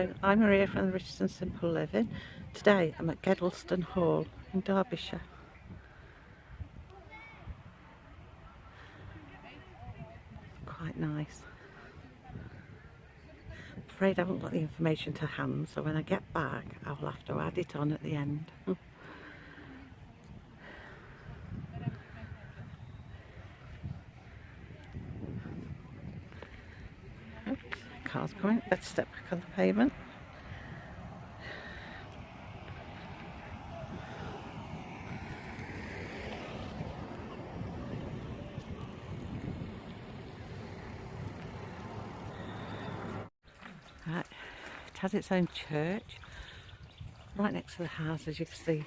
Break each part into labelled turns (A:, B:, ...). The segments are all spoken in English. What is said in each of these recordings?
A: Hello, I'm Maria from the Richest and Simple Living. Today I'm at Kedleston Hall in Derbyshire. Quite nice. I'm afraid I haven't got the information to hand, so when I get back I'll have to add it on at the end. Oops, car's coming. Let's step back on the pavement. Right. It has its own church right next to the house, as you can see,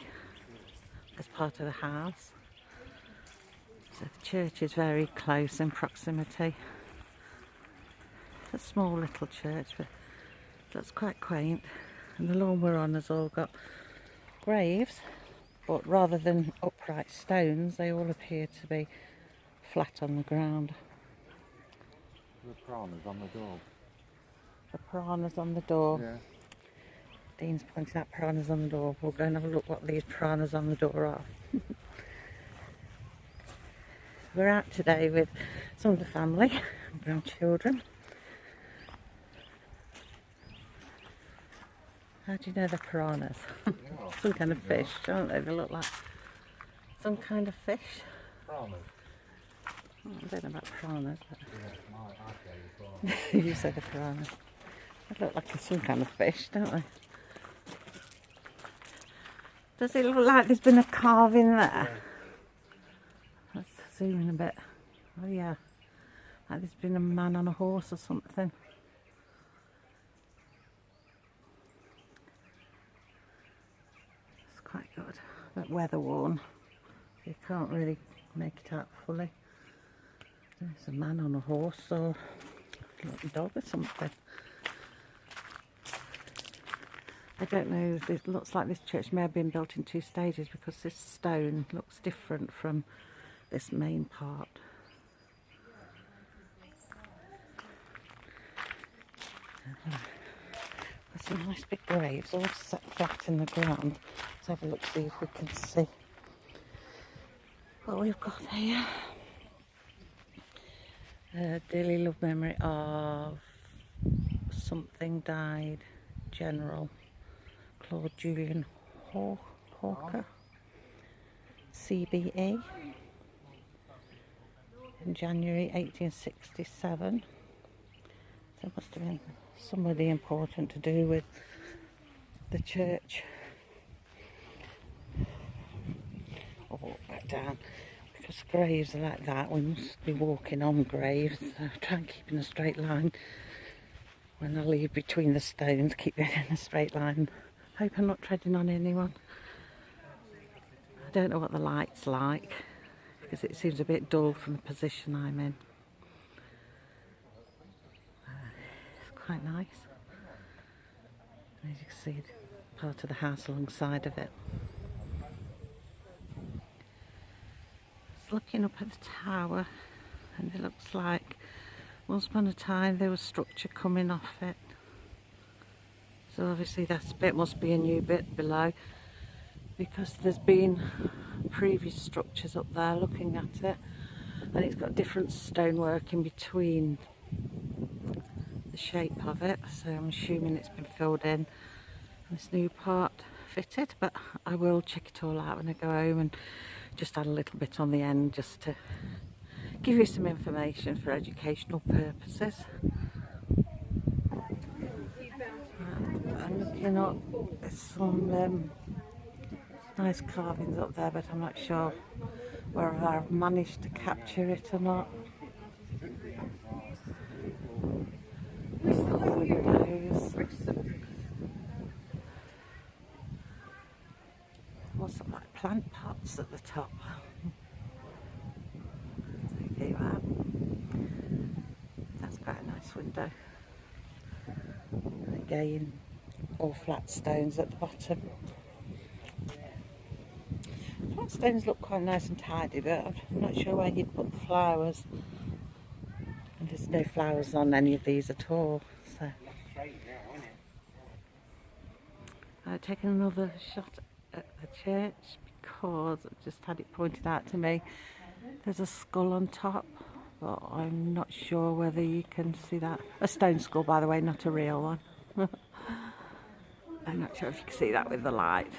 A: as part of the house. So the church is very close in proximity. It's a small little church, but it looks quite quaint. And the lawn we're on has all got graves, but rather than upright stones, they all appear to be flat on the ground.
B: The piranhas on the door.
A: The piranhas on the door.
B: Yeah.
A: Dean's pointing out piranhas on the door. We'll go and have a look what these piranhas on the door are. We're out today with some of the family and grandchildren. How do you know they're piranhas? Some kind of fish, don't they? They look like some kind of fish.
B: Piranhas?
A: I don't know about piranhas, but
B: Yeah,
A: you say the piranhas. They look like some kind of fish, don't they? Does it look like there's been a carving there? Yeah. Let's zoom in a bit. Oh yeah, like there's been a man on a horse or something. It's quite good, but weather worn. You can't really make it out fully. There's a man on a horse or a little dog or something. I don't know, it looks like this church may have been built in 2 stages because this stone looks different from this main part. There's some nice big graves all set flat in the ground. Let's have a look, see if we can see what we've got here. Dearly loved memory of something died, General Claude Julian Hawker, CBE, in January 1867. So it must have been somebody important to do with the church. I'll walk back down because graves are like that. We must be walking on graves. So try and keep in a straight line. When I leave between the stones, keep it in a straight line. Hope I'm not treading on anyone. I don't know what the light's like because it seems a bit dull from the position I'm in. It's quite nice. As you can see, part of the house alongside of it. It's looking up at the tower, and it looks like once upon a time there was structure coming off it. So obviously that bit must be a new bit below, because there's been previous structures up there looking at it, and it's got different stonework in between the shape of it, so I'm assuming it's been filled in and this new part fitted, but I will check it all out when I go home and just add a little bit on the end just to give you some information for educational purposes. I'm looking up, there's some nice carvings up there, but I'm not sure whether I've managed to capture it or not. There's the windows. What's some like plant pots at the top? There you are. That's quite a nice window. Again, all flat stones at the bottom. Flat stones look quite nice and tidy, but I'm not sure where you'd put the flowers. And there's no flowers on any of these at all. So taking another shot at the church because I've just had it pointed out to me. There's a skull on top, but I'm not sure whether you can see that. A stone skull, by the way, not a real one. I'm not sure if you can see that with the light.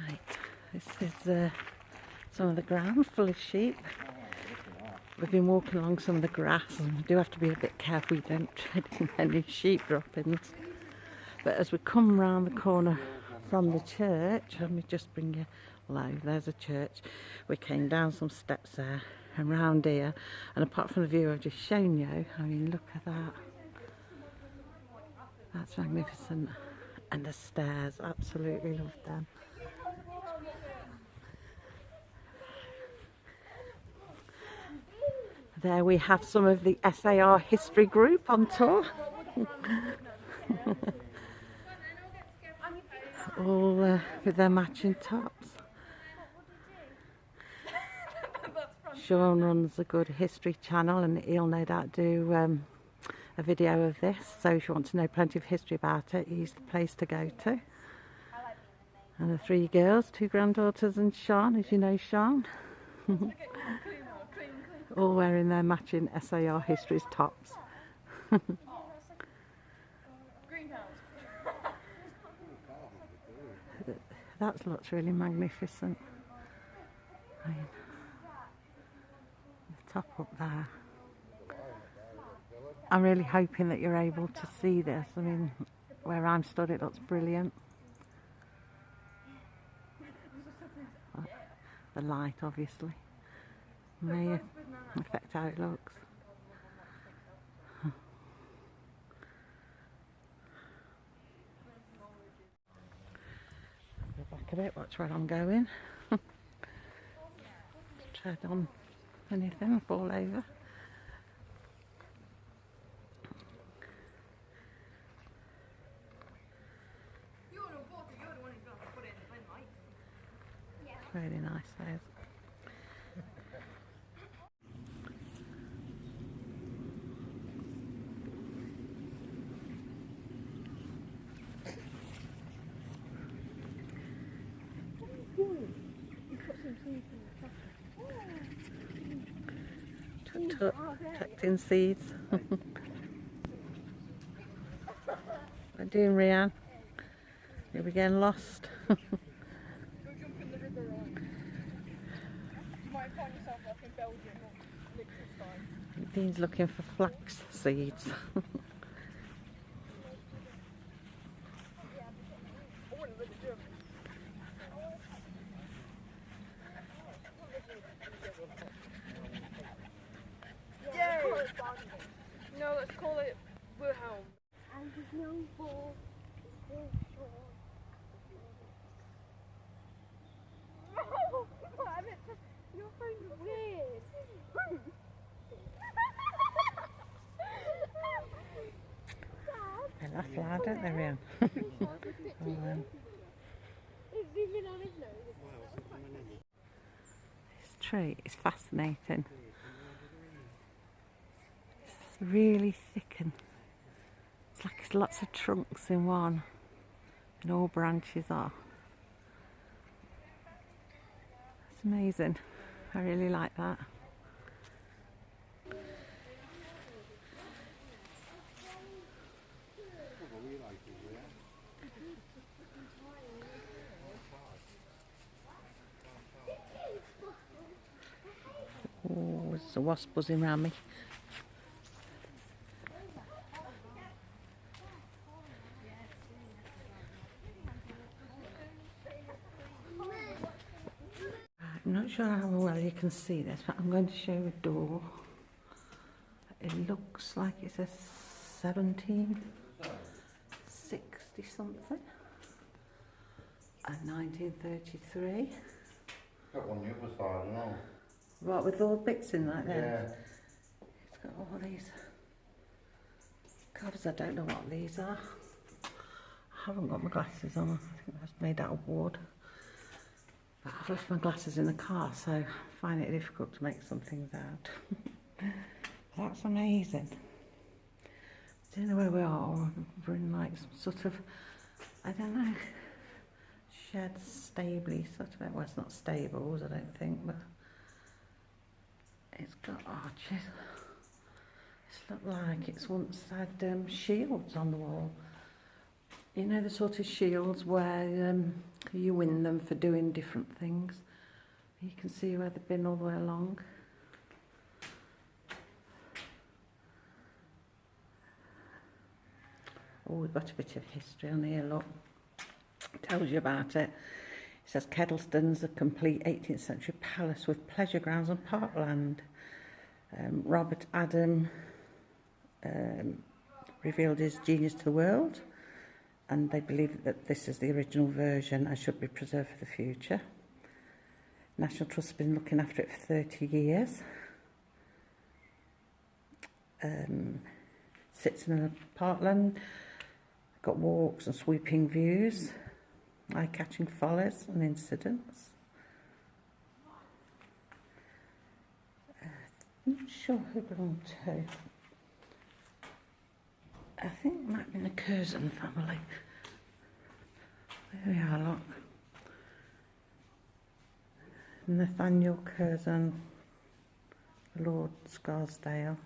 A: Right, this is some of the ground full of sheep. We've been walking along some of the grass and we do have to be a bit careful we don't tread in any sheep droppings. But as we come round the corner from the church, let me just bring you low, there's a church. We came down some steps there and round here, and apart from the view I've just shown you, I mean, look at that. That's magnificent. And the stairs, absolutely love them. There we have some of the SAR history group on tour. All with their matching tops. Sean runs a good history channel and he'll no doubt do a video of this, so if you want to know plenty of history about it, he's the place to go to. And the three girls, two granddaughters and Sean, as you know Sean. All wearing their matching SAR Histories tops. That looks really magnificent. I mean, the top up there. I'm really hoping that you're able to see this. I mean, where I'm stood it looks brilliant. The light obviously may affect how it looks. Go back a bit, watch where I'm going. Tread on anything, fall over. Really nice those. Tut, tucked in seeds. What are you doing, Rianne? You'll be getting lost. Dean's looking for flax seeds.
C: No, let's call it We're Home. Your phone's weird.
A: They laugh loud, don't they, Rianne? This tree is fascinating. It's really thick and it's like it's lots of trunks in one and all branches off. It's amazing. I really like that. Oh, there's a wasp buzzing around me. I'm not sure how well you can see this, but I'm going to show you a door. It looks like it's a 1760 something and 1933.
B: Got one the other side, no?
A: Right, with all the bits in like that.
B: Yeah.
A: It's got all these covers. I don't know what these are. I haven't got my glasses on. I think that's made out of wood. But I've left my glasses in the car, so I find it difficult to make some things out. That's amazing. I don't know where we are. We're in like some sort of, I don't know, shed, stably sort of. Well, it's not stables, I don't think, but it's got arches. It's looked like it's once had shields on the wall. You know, the sort of shields where you win them for doing different things. You can see where they've been all the way along. Oh, we've got a bit of history on here, look. It tells you about it. It says Kedleston's a complete 18th century palace with pleasure grounds and parkland. Robert Adam revealed his genius to the world, and they believe that this is the original version and should be preserved for the future. National Trust has been looking after it for 30 years. Sits in a parkland, got walks and sweeping views, eye-catching follies and incidents. I'm not sure who it belonged to. I think it might have been the Curzon family. There we are, look. Nathaniel Curzon, Lord Scarsdale.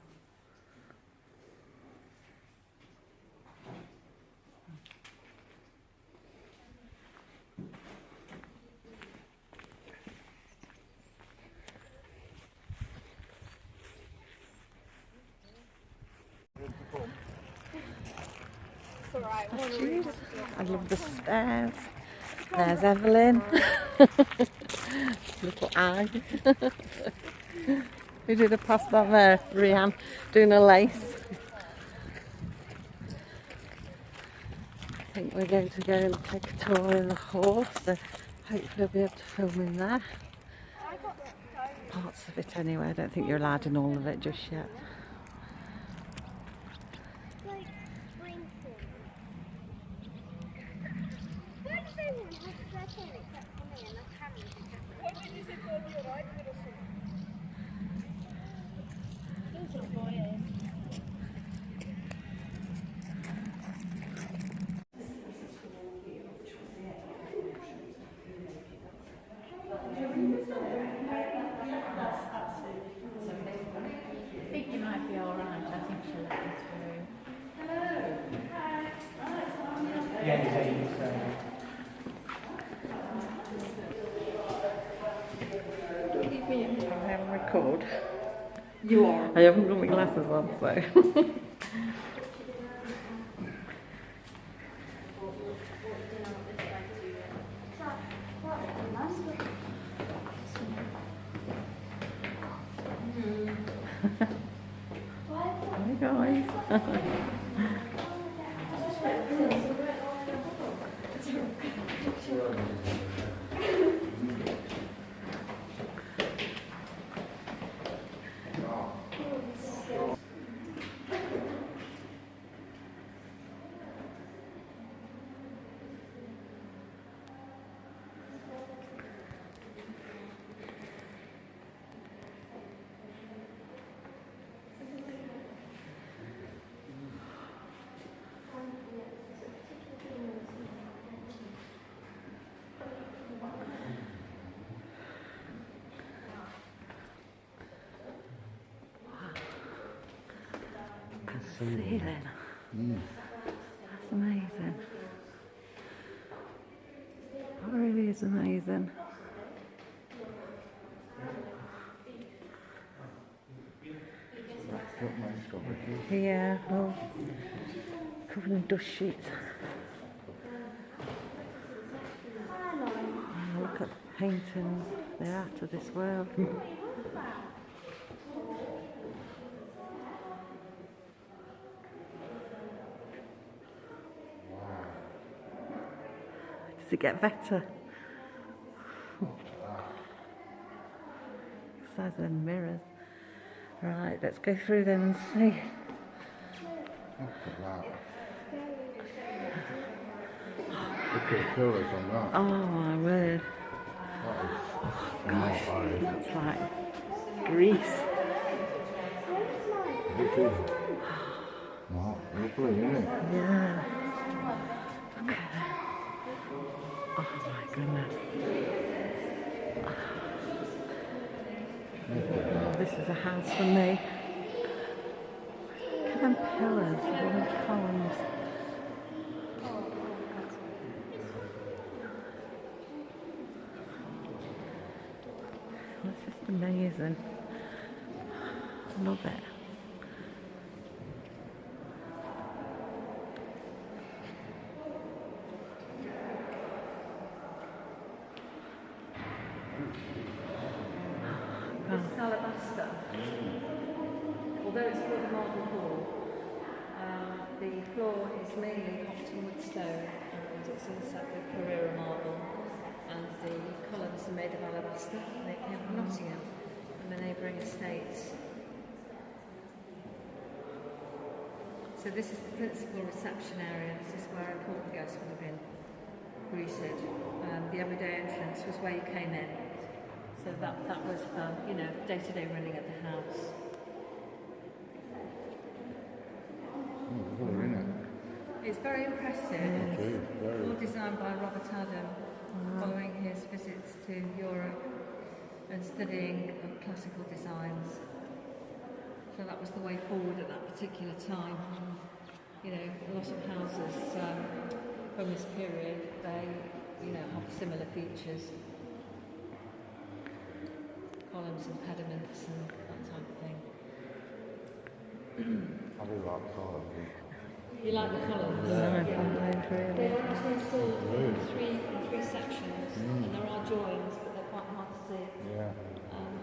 A: Statues. I love the stairs. There's Evelyn. Little eye. Who did a pass that there? Rianne doing a lace. I think we're going to go and take a tour in the hall, so hopefully I'll be able to film in there. Parts of it anyway. I don't think you're allowed in all of it just yet.
D: I think you might be alright, I think she'll let us through. Hello! Hi!
A: I haven't record.
D: You are?
A: I haven't got my glasses on, so. Hi guys. Ceiling. That's amazing. That really is amazing. Yeah, well, covered in dust sheets. Oh, look at the paintings. They're out of this world. Does it get better? Size of the mirrors. Right, let's go through them and see.
B: Look at that. Look at the colours on that.
A: Oh my word.
B: That is
A: Gosh, that's like Greece.
B: This is not lovely, isn't it?
A: Yeah. Look at it. Oh my goodness. Oh, this is a house for me. Look at them pillars, wooden columns. It's just amazing. Love it.
D: This is alabaster. Although it's called a marble hall, the floor is mainly Hopton wood stone and it's all set with Carrera marble. And the columns are made of alabaster. They came from Nottingham and the neighbouring estates. So this is the principal reception area. This is where important guests would have been greeted. The everyday entrance was where you came in. So that was, you know, day-to-day running at the house.
B: Lovely, isn't it?
D: It's very impressive.
B: It is, very.
D: All designed by Robert Adam, following his visits to Europe and studying classical designs. So that was the way forward at that particular time. You know, a lot of houses from this period, they, you know, have similar features. Columns and pediments and that type of thing.
B: I do like colours.
D: You like the columns?
A: Yeah,
D: They
A: really.
D: are actually installed in three sections, and there are joins, but they're quite hard to see.
B: Yeah.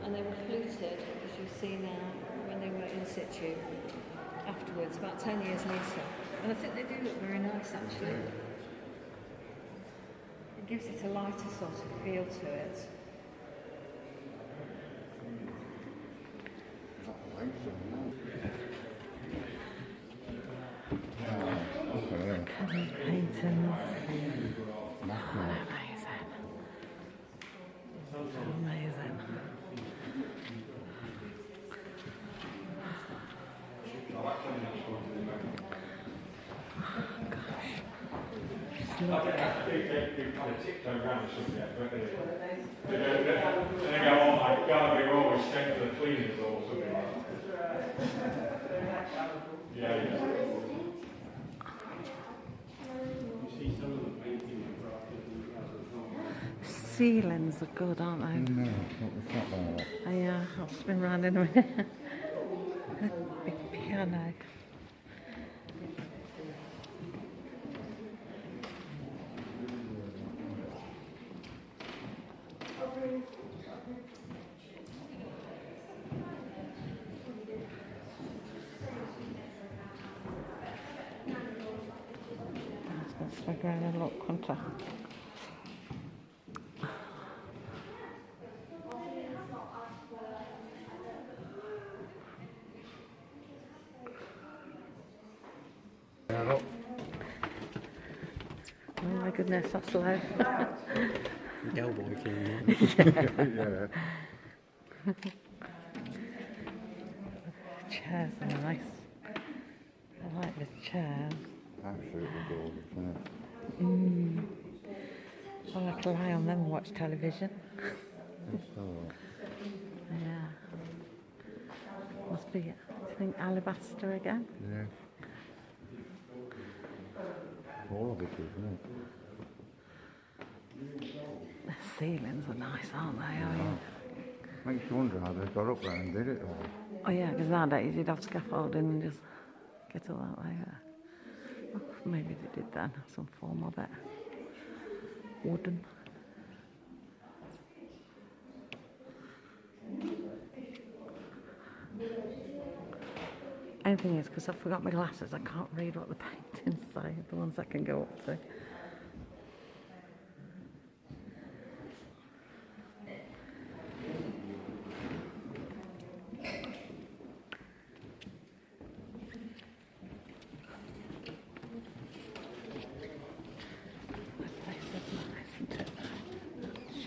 D: And they were fluted, as you see now, when they were in situ afterwards, about 10 years later. And I think they do look very nice, actually. It gives it a lighter sort of feel to it.
A: Paintings.
B: Massive.
A: Amazing.
E: They go on like Gallagher always sent to the cleaners or something like that. Yeah.
A: Ceilings are good, aren't they?
B: No, it's not like that.
A: Oh yeah, I'll spin round in a minute. Big piano. Let's go around and look, can't I?
B: Yeah, look.
A: Oh my goodness, that's loud.
F: Cowboy king.
B: Yeah.
A: Chairs are nice. I like the chairs.
B: Absolutely gorgeous, isn't it?
A: Oh, I can lie on them and watch television.
B: It's so right.
A: Yeah. Must be, I think, alabaster again.
B: Yeah. All of it is, isn't it?
A: The ceilings are nice, aren't they? Oh, yeah.
B: Makes you wonder how they got up there and did it all.
A: Oh yeah, because nowadays you'd have scaffolding and just get all that way. Oh, maybe they did then, some form of it. Wooden. Only thing is, because I forgot my glasses, I can't read what the paintings say, the ones I can go up to.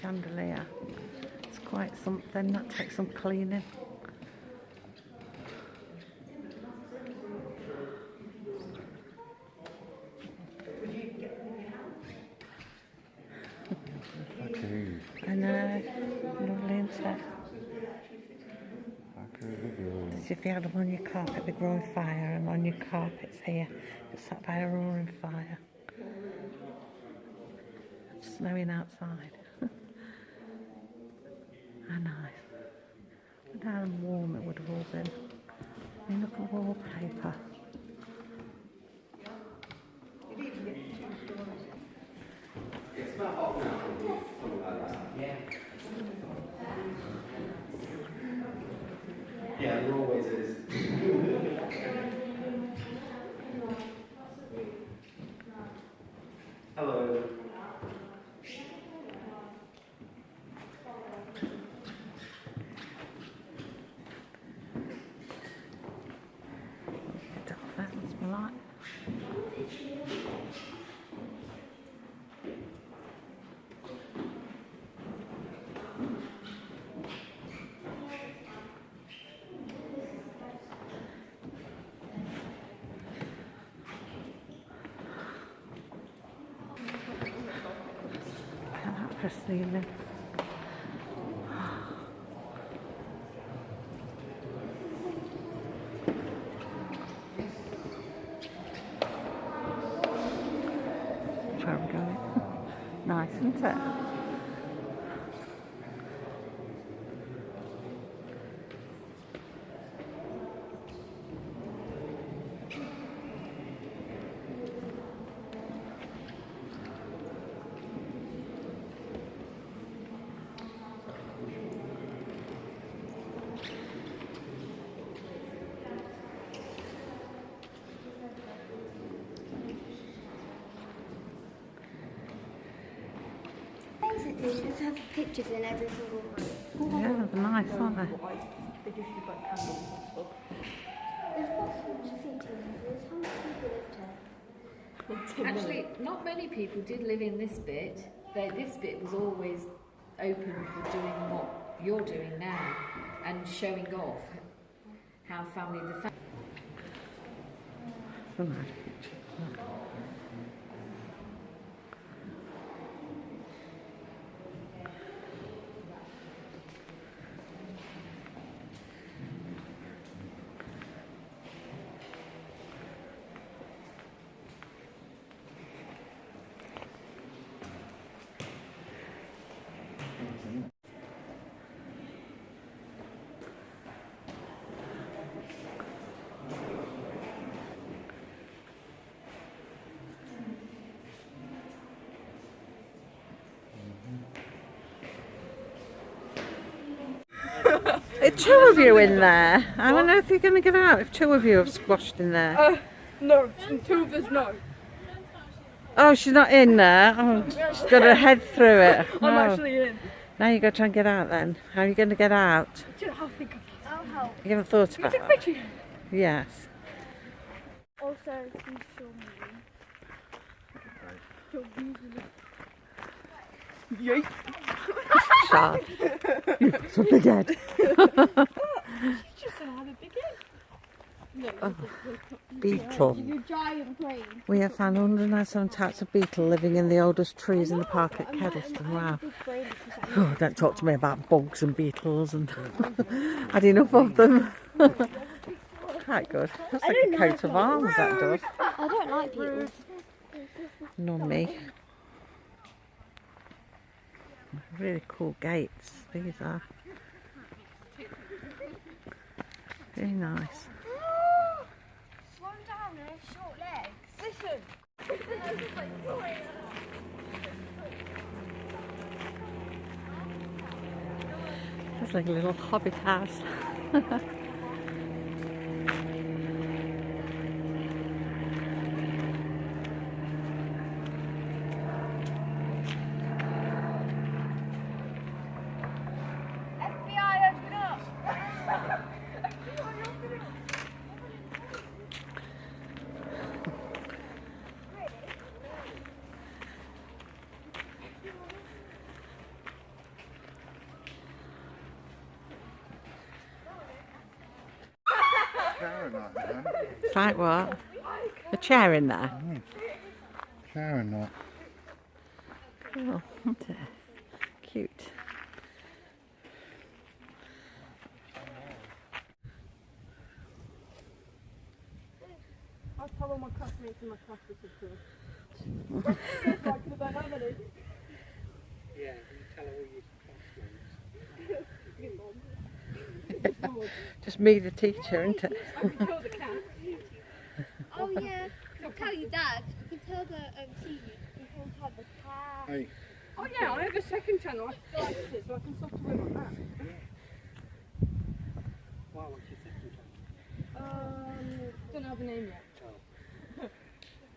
A: Chandelier. It's quite something. That takes some cleaning. know. Lovely, isn't it?
B: I could live here.
A: As if you had them on your carpet, the growing fire, and on your carpets here, it's sat by a roaring fire. It's snowing outside. How nice. Look how warm it would have all been. I mean, look at the wallpaper.
G: Yeah, there always is. Hello.
A: That's my light. Look at that for a ceiling. That's where I'm going. Nice, isn't it?
H: Basically, you just have pictures in every single room.
A: Yeah, they're nice, aren't they?
H: There's lots of features. There's how much people lived here.
D: Actually, not many people did live in this bit. This bit was always open for doing what you're doing now and showing off how the family.
A: So nice pictures. Two of you in there. How on earth are you going to get out if two of you have squashed in there?
C: No, two of us no.
A: Oh, she's not in there. Oh, she's got her head through it.
C: I'm
A: Oh.
C: actually in.
A: Now you got to try and get out then. How are you going to get out?
C: I'll think of that. I'll help.
A: You haven't thought
C: Can
A: about
C: you take a
A: that?
C: picture?
A: Yes.
C: Also, can you show me? Yeet.
A: Shut. You've got a big head.
C: Just had a big head. No,
A: Oh, beetle.
C: you're giant brain.
A: We have found 197 types of beetle living in the oldest trees in the park at Kedleston. Wow. Oh, don't talk to me about bugs and beetles and had enough of them. Quite good. That's like a coat of arms, that does.
H: I don't like beetles.
A: Nor me. Really cool gates, these are. Very nice.
H: Slow down, they have short legs.
C: Listen.
A: It's like a little hobbit house.
C: FBI, open up. FBI, open up.
B: Chair not, man.
A: It's like what? A chair in there?
B: Chair not.
A: Oh, isn't it? Cute.
C: I'll tell all my classmates in my class this is true. That's like the bad habit.
F: Yeah, you tell all your classmates.
A: Just me, the teacher, isn't it?
C: I can tell the cat.
H: Oh yeah, you can tell your dad. You can tell the TV. You can tell the cat.
B: Hey.
C: Oh yeah, I have a second channel. I like it, so I can stop to win on that.
F: Why, what's your second channel?
C: Don't have a name yet.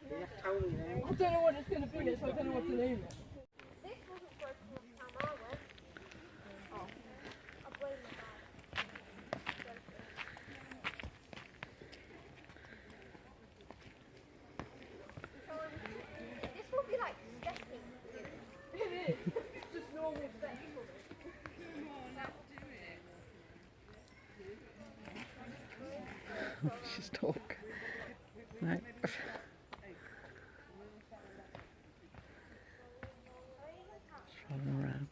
F: You have to tell me now.
C: I don't know what it's going to be yet, so I don't know what to name it.
H: This wasn't broken up time, are we? Oh. I blame my dad. This will be like stepping.
C: It is. Just normal steps.
A: She's talk. No. Rolling around.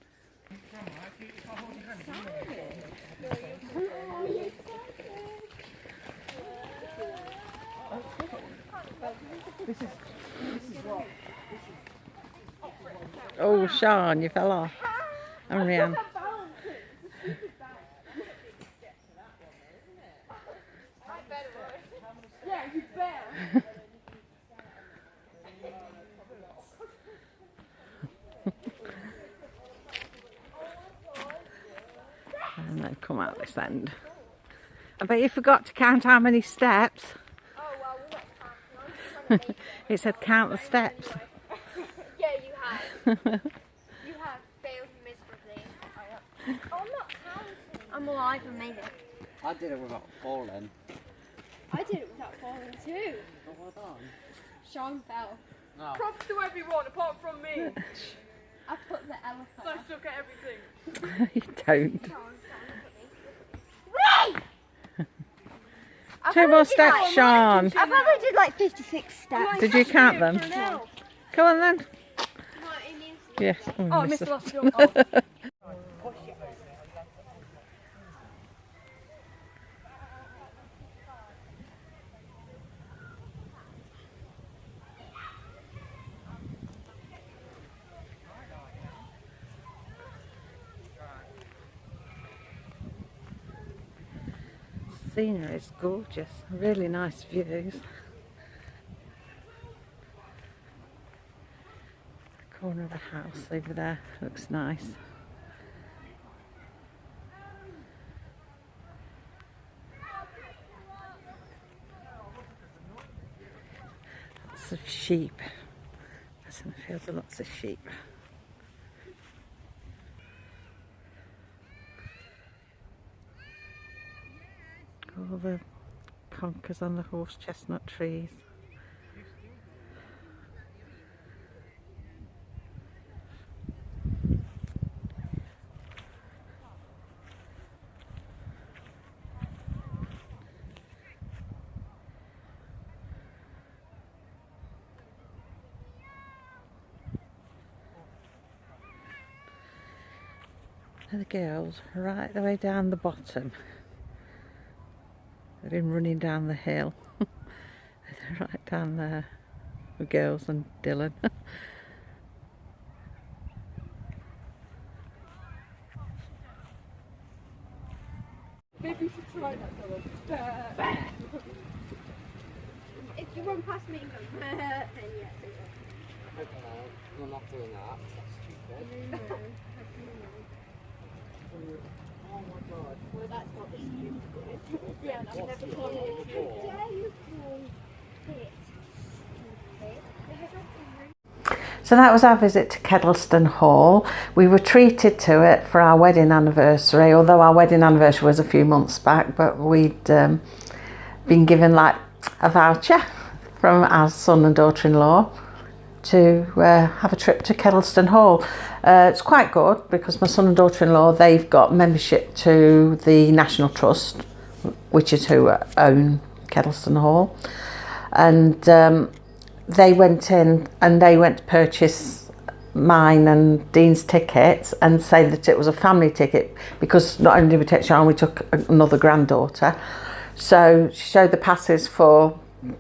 A: Oh, Sean, you fell off. And Rianne.
C: Yeah, you better.
A: And they've come out this end. I bet you forgot to count how many steps.
H: Oh well, we're not counting.
A: It said count the steps.
H: Yeah, you have. You have failed miserably. Oh, I'm not counting. I'm alive and made it.
F: I did it without falling.
H: I did it without falling too.
F: Oh, well done.
H: Sean fell.
F: Oh.
C: Props to everyone apart from me.
H: I put the elephant.
C: So I still get everything.
A: You don't.
H: Wait!
A: 2 more steps, Sean.
H: I probably did like 56 steps.
A: Did you count them?
H: No.
A: Come on then.
H: No, it means
A: Yes.
C: Oh, I missed the last jump.
A: Scenery is gorgeous. Really nice views. The corner of the house over there looks nice. Lots of sheep. There's in the fields are lots of sheep. All the conkers on the horse chestnut trees. And the girls right the way down the bottom. They're in running down the hill. They're right down there. The girls and Dylan.
C: Maybe you should try that, Dylan.
H: if you run past me and go, then yeah.
F: Okay, I'm not doing that. That's stupid. Oh my god.
H: Well, that's not the stupid.
C: Yeah, I've never
F: What's
C: called
F: the
C: it.
F: other ball?
H: Dare you call it stupid?
A: So that was our visit to Kedleston Hall. We were treated to it for our wedding anniversary, although our wedding anniversary was a few months back, but we'd been given like a voucher from our son and daughter-in-law to have a trip to Kedleston Hall. It's quite good because my son and daughter-in-law, they've got membership to the National Trust, which is who own Kedleston Hall, and they went in and they went to purchase mine and Dean's tickets and say that it was a family ticket because not only did we take Sean, we took another granddaughter. So she showed the passes for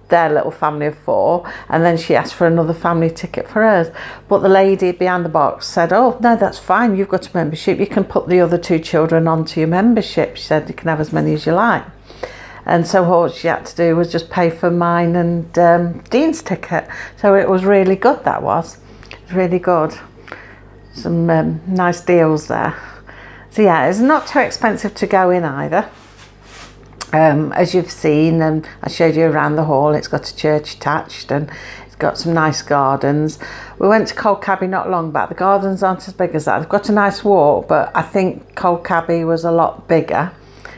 A: their little family of 4, and then she asked for another family ticket for hers. But the lady behind the box said, oh no, that's fine, you've got a membership, you can put the other 2 children onto your membership. She said you can have as many as you like. And so all she had to do was just pay for mine and Dean's ticket. So it was really good, that was. It was really good. Some nice deals there. So yeah, it's not too expensive to go in either. As you've seen, and I showed you around the hall, it's got a church attached and it's got some nice gardens. We went to Colcabby not long back. The gardens aren't as big as that. They've got a nice walk, but I think Colcabby was a lot bigger,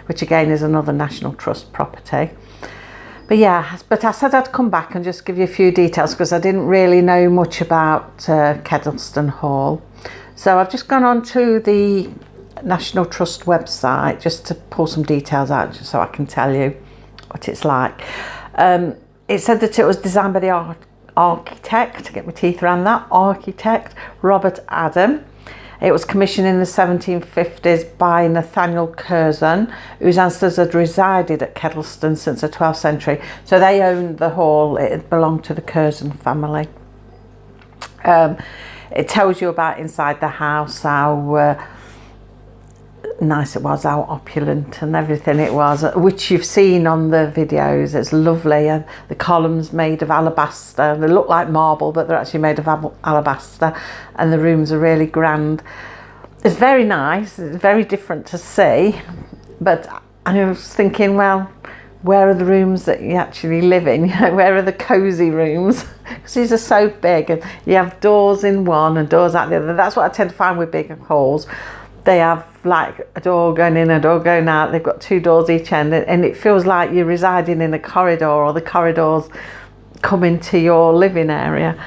A: which again is another National Trust property. But yeah, but I said I'd come back and just give you a few details because I didn't really know much about Kedleston Hall. So I've just gone on to the National Trust website just to pull some details out just so I can tell you what it's like. It said that it was designed by the architect, to get my teeth around that, architect Robert Adam. It was commissioned in the 1750s by Nathaniel Curzon, whose ancestors had resided at Kedleston since the 12th century. So they owned the hall, it belonged to the Curzon family. It tells you about inside the house, how nice it was, how opulent and everything it was, which you've seen on the videos. It's lovely. The columns made of alabaster. They look like marble, but they're actually made of alabaster, and the rooms are really grand. It's very nice. It's very different to see, but I was thinking, well, where are the rooms that you actually live in? You know, where are the cosy rooms? Because these are so big, and you have doors in one and doors out the other. That's what I tend to find with big halls. They have like a door going in, a door going out. They've got 2 doors each end, and it feels like you're residing in a corridor, or the corridors come into your living area.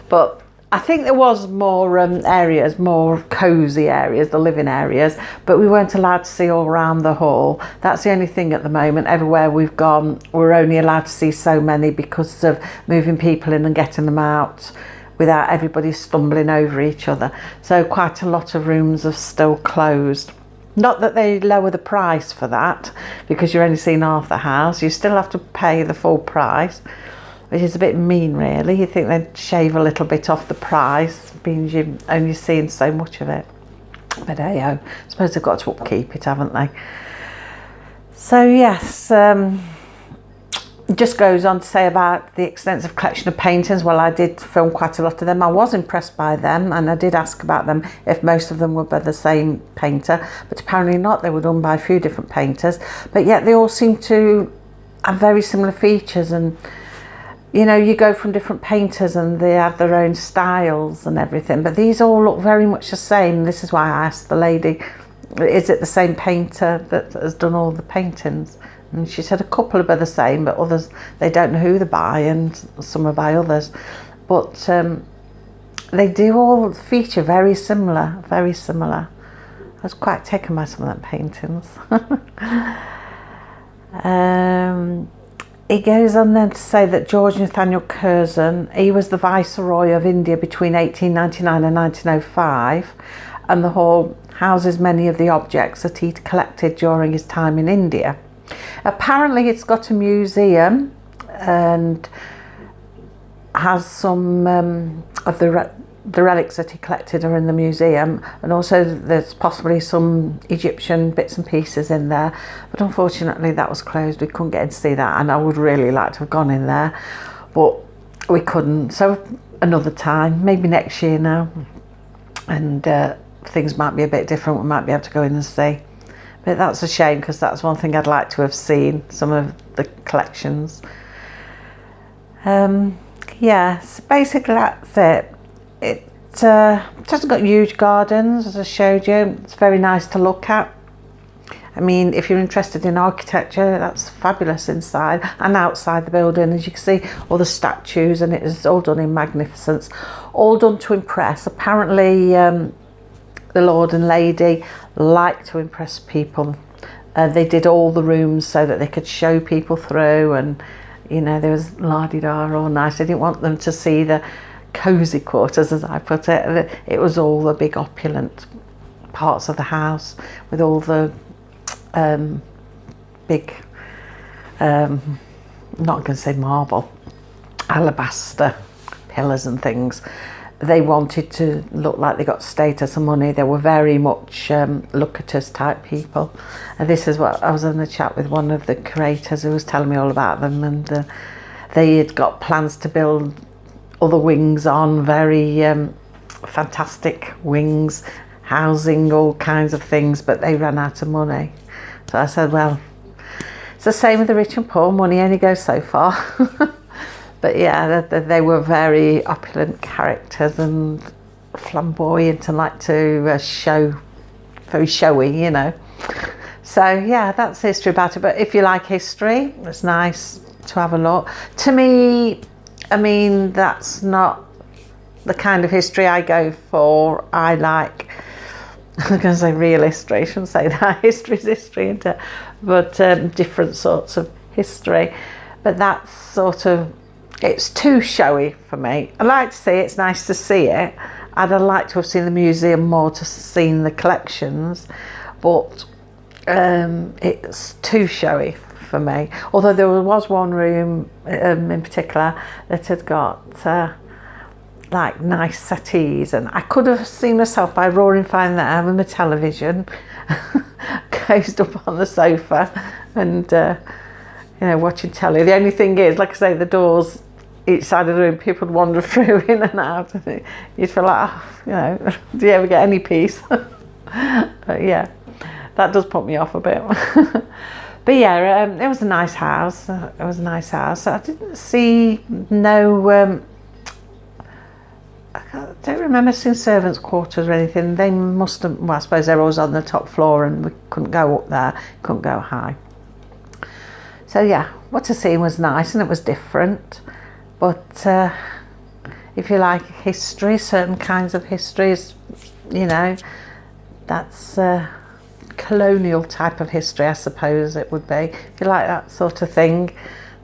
A: But I think there was more areas, more cosy areas, the living areas, but we weren't allowed to see all around the hall. That's the only thing at the moment. Everywhere we've gone, we're only allowed to see so many because of moving people in and getting them out without everybody stumbling over each other. So quite a lot of rooms are still closed. Not that they lower the price for that, because you're only seeing half the house. You still have to pay the full price, which is a bit mean really. You think they'd shave a little bit off the price, being you're only seeing so much of it. But hey, I suppose they've got to upkeep it, haven't they? So yes, it just goes on to say about the extensive collection of paintings. Well, I did film quite a lot of them. I was impressed by them, and I did ask about them if most of them were by the same painter, but apparently not. They were done by a few different painters, but yet they all seem to have very similar features. And you know, you go from different painters and they have their own styles and everything, but these all look very much the same. This is why I asked the lady, is it the same painter that has done all the paintings? And she said a couple are the same, but others, they don't know who they're by, and some are by others. But they do all feature very similar, very similar. I was quite taken by some of them paintings. It goes on then to say that George Nathaniel Curzon, he was the Viceroy of India between 1899 and 1905, and the hall houses many of the objects that he'd collected during his time in India. Apparently it's got a museum and has some of the relics that he collected are in the museum, and also there's possibly some Egyptian bits and pieces in there, but unfortunately that was closed. We couldn't get in to see that, and I would really like to have gone in there, but we couldn't. So another time, maybe next year now, and things might be a bit different. We might be able to go in and see. But that's a shame, because that's one thing I'd like to have seen, some of the collections. Yeah, so basically that's it. It hasn't got huge gardens, as I showed you. It's very nice to look at. I mean, if you're interested in architecture, that's fabulous inside and outside the building. As you can see, all the statues, and it is all done in magnificence, all done to impress. Apparently, the Lord and Lady like to impress people. They did all the rooms so that they could show people through, and you know, there was la-di-da, all nice. They didn't want them to see the cosy quarters, as I put it. It was all the big opulent parts of the house with all the big I'm not going to say marble, alabaster pillars and things. They wanted to look like they got status and money. They were very much look-at-us type people. And this is what I was in a chat with one of the curators who was telling me all about them, and they had got plans to build other wings on, very fantastic wings, housing all kinds of things, but they ran out of money. So I said, well, it's the same with the rich and poor, money only goes so far. But yeah, they were very opulent characters and flamboyant and like to show, very showy, you know. So yeah, that's history about it. But if you like history, it's nice to have a look. To me, I mean, that's not the kind of history I go for. I like, I'm going to say real history, I shouldn't say that, history's history, isn't it? But different sorts of history. But that's sort of, it's too showy for me. I like to see it, it's nice to see it. I'd like to have seen the museum more, to seen the collections, but it's too showy for me. Although there was one room in particular that had got like nice settees, and I could have seen myself by roaring fine there with my television coast up on the sofa and you know, watching telly. The only thing is, like I say, the doors each side of the room, people would wander through in and out, and you'd feel like, oh, you know, do you ever get any peace? But yeah, that does put me off a bit. But yeah, it was a nice house. It was a nice house. I didn't see no, I don't remember seeing servants' quarters or anything. They must have, well, I suppose they were always on the top floor and we couldn't go up there, couldn't go high. So yeah, what I seen was nice and it was different. But if you like history, certain kinds of histories, you know, that's colonial type of history, I suppose it would be. If you like that sort of thing,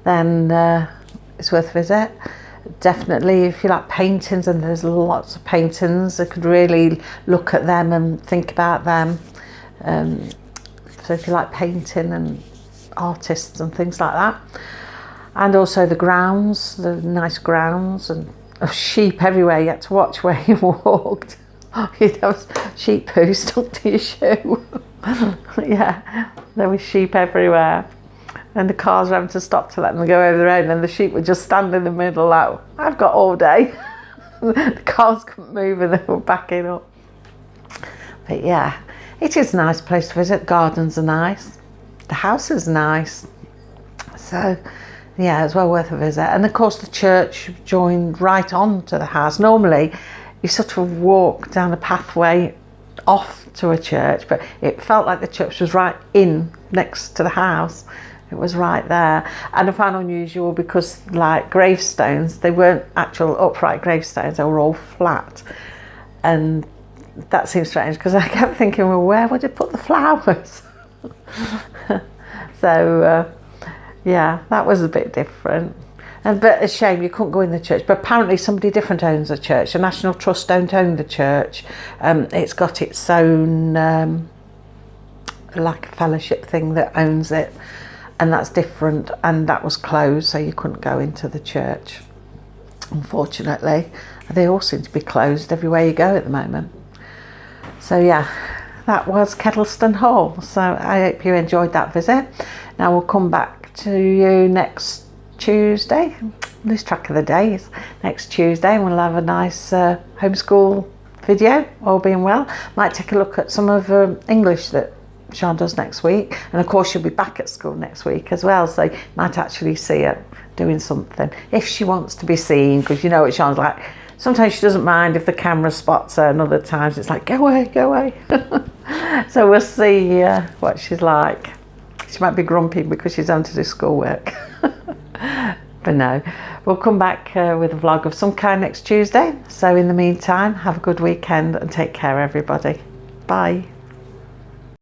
A: then it's worth a visit. Definitely, if you like paintings, and there's lots of paintings, I could really look at them and think about them. So if you like painting and artists and things like that. And also the grounds, the nice grounds, and sheep everywhere. You had to watch where you walked. You'd have sheep poo stuck to your shoe. Yeah, there was sheep everywhere. And the cars were having to stop to let them go over the road, and the sheep would just stand in the middle like, I've got all day. The cars couldn't move and they were backing up. But yeah, it is a nice place to visit. Gardens are nice. The house is nice. So yeah, it's well worth a visit. And of course the church joined right on to the house. Normally you sort of walk down a pathway off to a church, but it felt like the church was right in next to the house. It was right there. And I found unusual because, like, gravestones, they weren't actual upright gravestones, they were all flat. And that seems strange because I kept thinking, well, where would you put the flowers? So yeah, that was a bit different. But a shame you couldn't go in the church. But apparently somebody different owns the church. The National Trust don't own the church. It's got its own like a fellowship thing that owns it, and that's different, and that was closed, so you couldn't go into the church, unfortunately. They all seem to be closed everywhere you go at the moment. So yeah, that was Kedleston Hall. So I hope you enjoyed that visit. Now we'll come back to you next Tuesday. Lose track of the days. Next Tuesday, and we'll have a nice homeschool video, all being well. Might take a look at some of English that Sean does next week, and of course she'll be back at school next week as well, so you might actually see her doing something if she wants to be seen, because you know what Sean's like. Sometimes she doesn't mind if the camera spots her, and other times it's like, go away, go away. So we'll see what she's like. She might be grumpy because she's having to do schoolwork. But no, we'll come back with a vlog of some kind next Tuesday. So in the meantime, have a good weekend and take care, everybody. Bye.